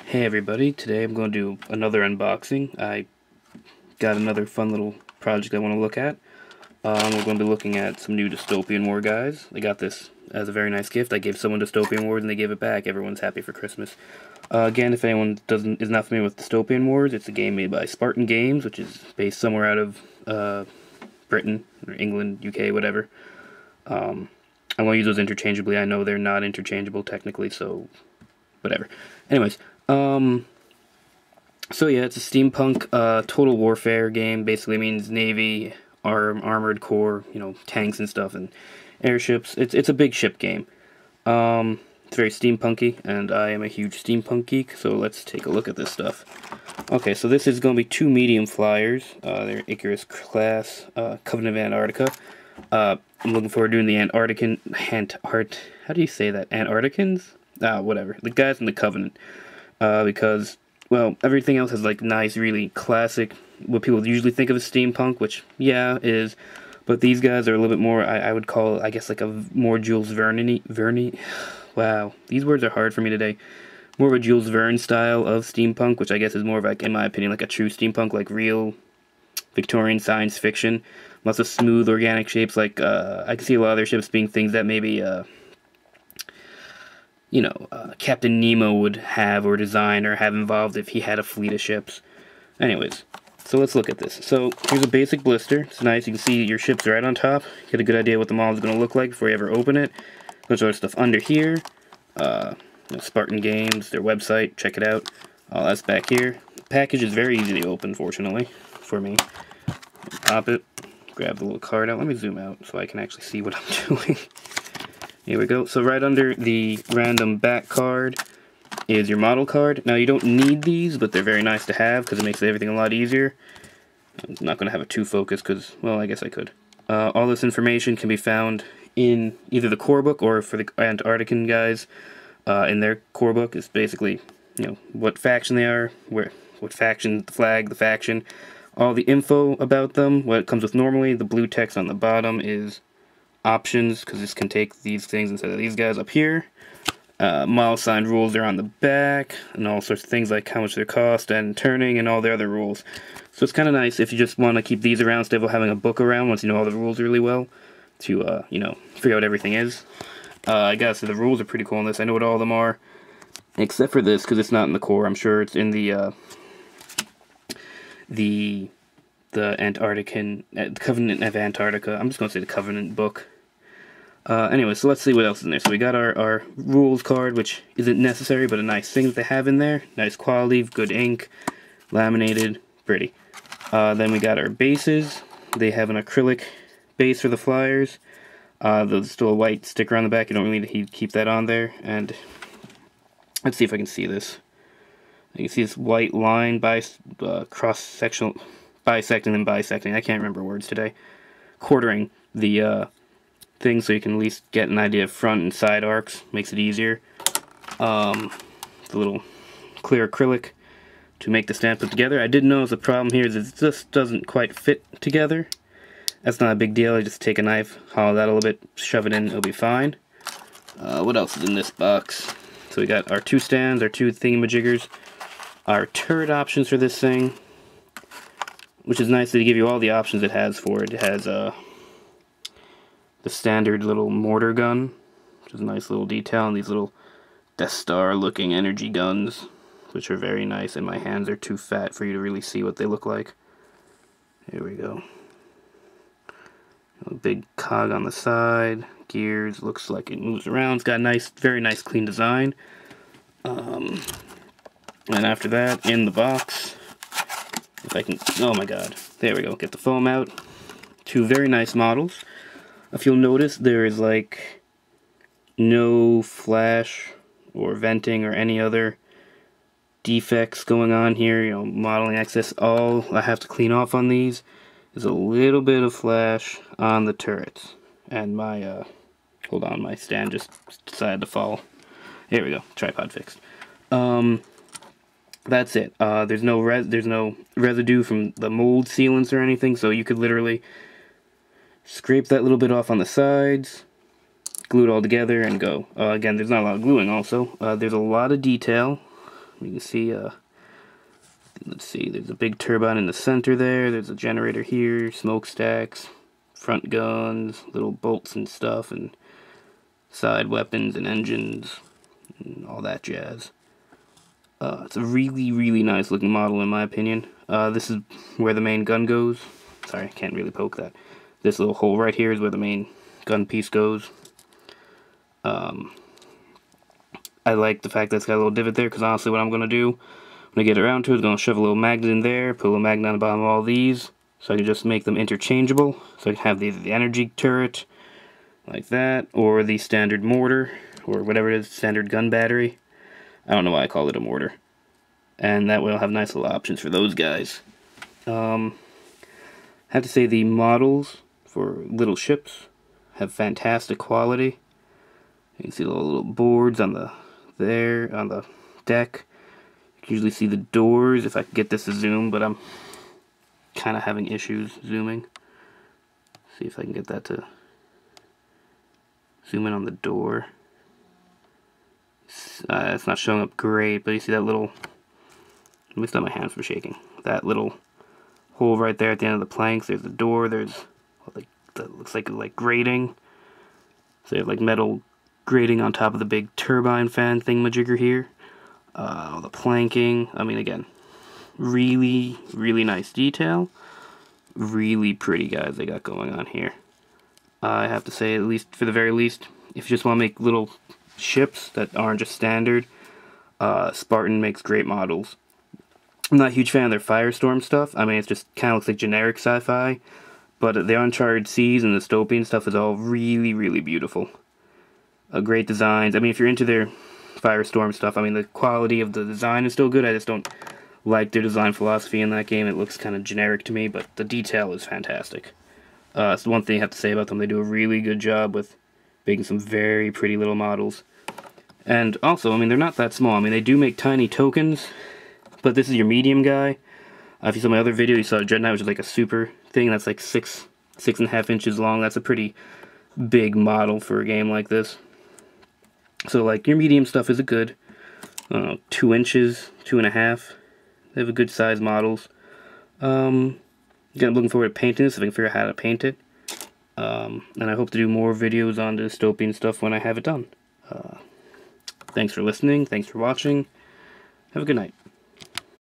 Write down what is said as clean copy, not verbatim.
Hey everybody, today I'm going to do another unboxing. I got another fun little project I want to look at. We're going to be looking at some new Dystopian War guys. I got this as a very nice gift. I gave someone Dystopian Wars and they gave it back. Everyone's happy for Christmas. Again, if anyone is not familiar with Dystopian Wars, it's a game made by Spartan Games, which is based somewhere out of Britain, or England, UK, whatever. I want to use those interchangeably. I know they're not interchangeable technically, so whatever. Anyways, so yeah, it's a steampunk, total warfare game. Basically means Navy, armored core, tanks and stuff, and airships. It's a big ship game. It's very steampunky, and I am a huge steampunk geek, so let's take a look at this stuff. Okay, so this is going to be two medium flyers. They're Icarus class, Covenant of Antarctica. I'm looking forward to doing the how do you say that? Antarcticans? Whatever. The guys from the Covenant. Because, well, everything else has, like, nice, really classic, what people usually think of as steampunk, which, yeah, is, but these guys are a little bit more, I would call, I guess, like a more Jules Verne, wow, these words are hard for me today, more of a Jules Verne style of steampunk, which I guess is more of, like, in my opinion, like a true steampunk, like real Victorian science fiction, lots of smooth, organic shapes, like, I can see a lot of their ships being things that maybe, Captain Nemo would have or design or have involved if he had a fleet of ships. Anyways, so let's look at this. So here's a basic blister. It's nice. You can see your ships right on top. Get a good idea what the model is going to look like before you ever open it. There's other stuff under here. Spartan Games, their website. Check it out. All that's back here. The package is very easy to open, fortunately, for me. Pop it. Grab the little card out. Let me zoom out so I can actually see what I'm doing. Here we go. So right under the random back card is your model card. Now you don't need these, but they're very nice to have because it makes everything a lot easier. I'm not going to have a 2-focus because, well, I guess I could. All this information can be found in either the core book or for the Antarctican guys in their core book. It's basically, what faction they are, what faction, the flag, the faction, all the info about them, what it comes with normally. The blue text on the bottom is options, because this can take these things instead of these guys up here. Model sign rules are on the back, and all sorts of things like how much they cost and turning and all the other rules. So it's kind of nice if you just want to keep these around instead of having a book around once you know all the rules really well to, figure out what everything is. I gotta say, the rules are pretty cool on this. I know what all of them are, except for this, because it's not in the core. I'm sure it's in the Antarctican, Covenant of Antarctica. I'm just going to say the Covenant book. Anyway, so let's see what else is in there. So we got our rules card, which isn't necessary, but a nice thing that they have in there. Nice quality, good ink, laminated, pretty. Then we got our bases. They have an acrylic base for the flyers. There's still a white sticker on the back. You don't really need to keep that on there. And let's see if I can see this. You can see this white line by cross-sectional, bisecting and bisecting. I can't remember words today. Quartering the thing so you can at least get an idea of front and side arcs. Makes it easier. The little clear acrylic to make the stand put together. I did notice the problem here is it just doesn't quite fit together. That's not a big deal. I just take a knife, hollow that a little bit, shove it in, it'll be fine. What else is in this box? So we got our two stands, our two thingamajiggers, our turret options for this thing, which is nice that they give you all the options it has for it. It has the standard little mortar gun, which is a nice little detail, and these little Death Star looking energy guns, which are very nice, and my hands are too fat for you to really see what they look like. Here we go. A big cog on the side, gears, looks like it moves around. It's got a nice, very nice clean design. And after that, in the box, if I can, oh my god, there we go, get the foam out. Two very nice models. If you'll notice, there is like no flash or venting or any other defects going on here, modeling access. All I have to clean off on these is a little bit of flash on the turrets. And my, hold on, my stand just decided to fall. Here we go, tripod fixed. That's it. There's no residue from the mold sealants or anything, so you could literally scrape that little bit off on the sides, glue it all together, and go. Again, there's not a lot of gluing also. There's a lot of detail. You can see, let's see, there's a big turbine in the center there, there's a generator here, smokestacks, front guns, little bolts and stuff, and side weapons and engines, and all that jazz. It's a really, really nice looking model in my opinion. This is where the main gun goes. Sorry, I can't really poke that. This little hole right here is where the main gun piece goes. I like the fact that it's got a little divot there, because honestly what I'm going to do when I get around to it is going to shove a little magnet in there, put a little magnet on the bottom of all these, so I can just make them interchangeable. So I can have the energy turret, like that, or the standard mortar, or whatever it is, standard gun battery. I don't know why I call it a mortar. And that way I'll have nice little options for those guys. I have to say the models for little ships have fantastic quality. You can see the little boards on the deck. You can usually see the doors if I can get this to zoom, but I'm kind of having issues zooming. See if I can get that to zoom in on the door. It's not showing up great, but you see that little, let me stop my hands from shaking, that little hole right there at the end of the planks. There's the door, there's that looks like grating, so you have like metal grating on top of the big turbine fan thingamajigger here. All the planking, I mean, again, really, really nice detail, really pretty guys they got going on here. I have to say, at least for the very least, if you just want to make little ships that aren't just standard, Spartan makes great models. I'm not a huge fan of their Firestorm stuff. I mean, it just kind of looks like generic sci-fi, but the Uncharted Seas and the Dystopian stuff is all really, really beautiful. Great designs. I mean, if you're into their Firestorm stuff, I mean, the quality of the design is still good. I just don't like their design philosophy in that game. It looks kind of generic to me, but the detail is fantastic. It's the one thing I have to say about them. They do a really good job with making some very pretty little models. And also, I mean, they're not that small. I mean, they do make tiny tokens, but this is your medium guy. If you saw my other video, you saw Dread Knight, which is like a super thing that's like 6.5 inches long. That's a pretty big model for a game like this. So, like, your medium stuff is a good, 2 inches, 2.5. They have a good size models. Again, I'm looking forward to painting this if I can figure out how to paint it. And I hope to do more videos on the Dystopian stuff when I have it done. Thanks for listening. Thanks for watching. Have a good night.